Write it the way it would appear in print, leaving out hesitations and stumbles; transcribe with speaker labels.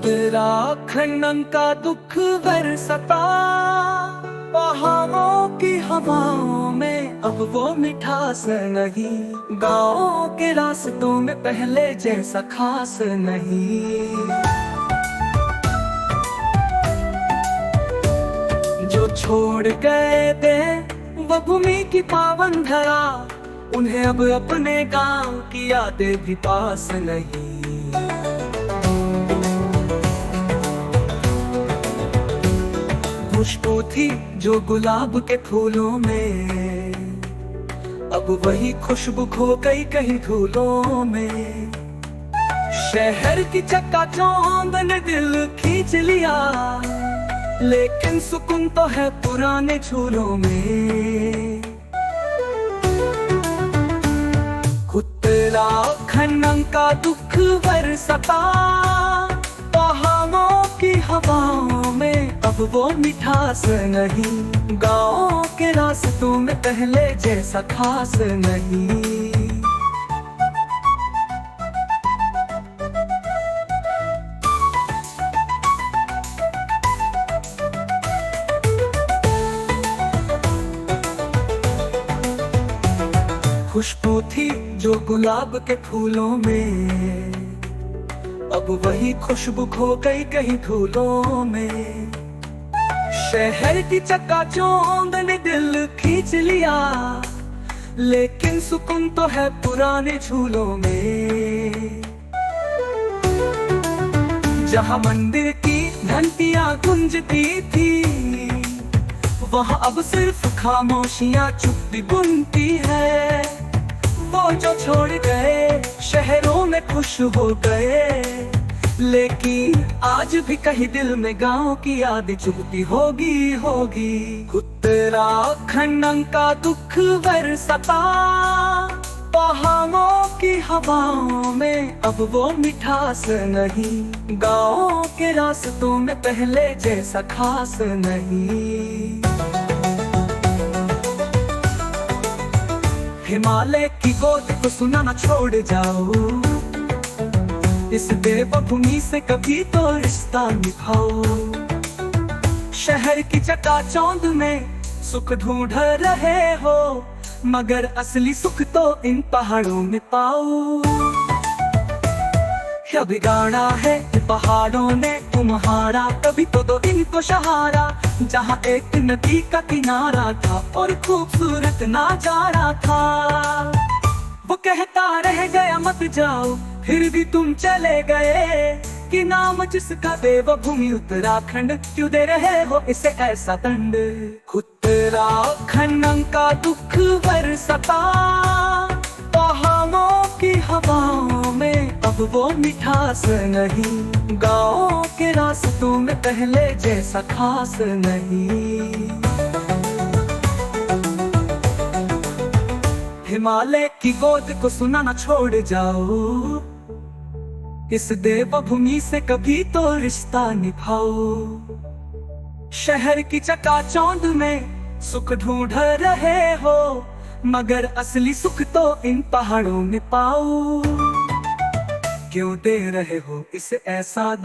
Speaker 1: तेरा खंडन का दुख बरसता पहाड़ों की हवाओं में, अब वो मिठास नहीं। गाँव के रास्तों में पहले जैसा खास नहीं। जो छोड़ गए थे वो भूमि की पावन धरा, उन्हें अब अपने गांव की यादें भी पास नहीं। खुशबू थी जो गुलाब के फूलों में, अब वही खुशबू खो गई कहीं धूलों में। शहर की चकाचौंध ने दिल खींच लिया, लेकिन सुकून तो है पुराने झूलों में। उत्तराखंड का दुख बरसता पहाड़ों की हवाओं में, अब वो मिठास नहीं। गाँव के रास्तों में पहले जैसा खास नहीं। खुशबू थी जो गुलाब के फूलों में, अब वही खुशबू खो गई कहीं धूलों में। शहर की चकाचौंध ने दिल खींच लिया, लेकिन सुकून तो है पुराने झूलों में। जहाँ मंदिर की घंटियां गूंजती थी, वहाँ अब सिर्फ खामोशियां चुप्पी बुनती है। वो जो छोड़ गए शहरों में खुश हो गए, लेकिन आज भी कहीं दिल में गांव की याद चुभती होगी। उत्तराखंड का दुख बरसता पहाड़ों की हवाओं में, अब वो मिठास नहीं। गाँव के रास्तों में पहले जैसा खास नहीं। हिमालय की गोद को सुनाना छोड़ जाओ, इस देवभूमि से कभी तो रिश्ता निभाओ। शहर की चकाचौंध में सुख ढूंढ रहे हो, मगर असली सुख तो इन पहाड़ों में पाओ। क्या बिगाड़ा है पहाड़ों ने तुम्हारा, कभी तो दो इनको सहारा। जहाँ एक नदी का किनारा था और खूबसूरत नजारा था, वो कहता रह गया मत जाओ, फिर भी तुम चले गए। कि नाम जिसका देवभूमि उत्तराखंड, क्यों दे रहे हो इसे ऐसा दंड। उत्तराखंड का दुख बरसता पहाड़ों की हवाओं में, अब वो मिठास नहीं। गाँव के रास्तों में पहले जैसा खास नहीं। हिमालय की गोद को सुनाना छोड़ जाओ, इस देवभूमि से कभी तो रिश्ता निभाओ। शहर की चकाचौंध में सुख ढूंढ रहे हो, मगर असली सुख तो इन पहाड़ों में पाओ। क्यों दे रहे हो इसे ऐसा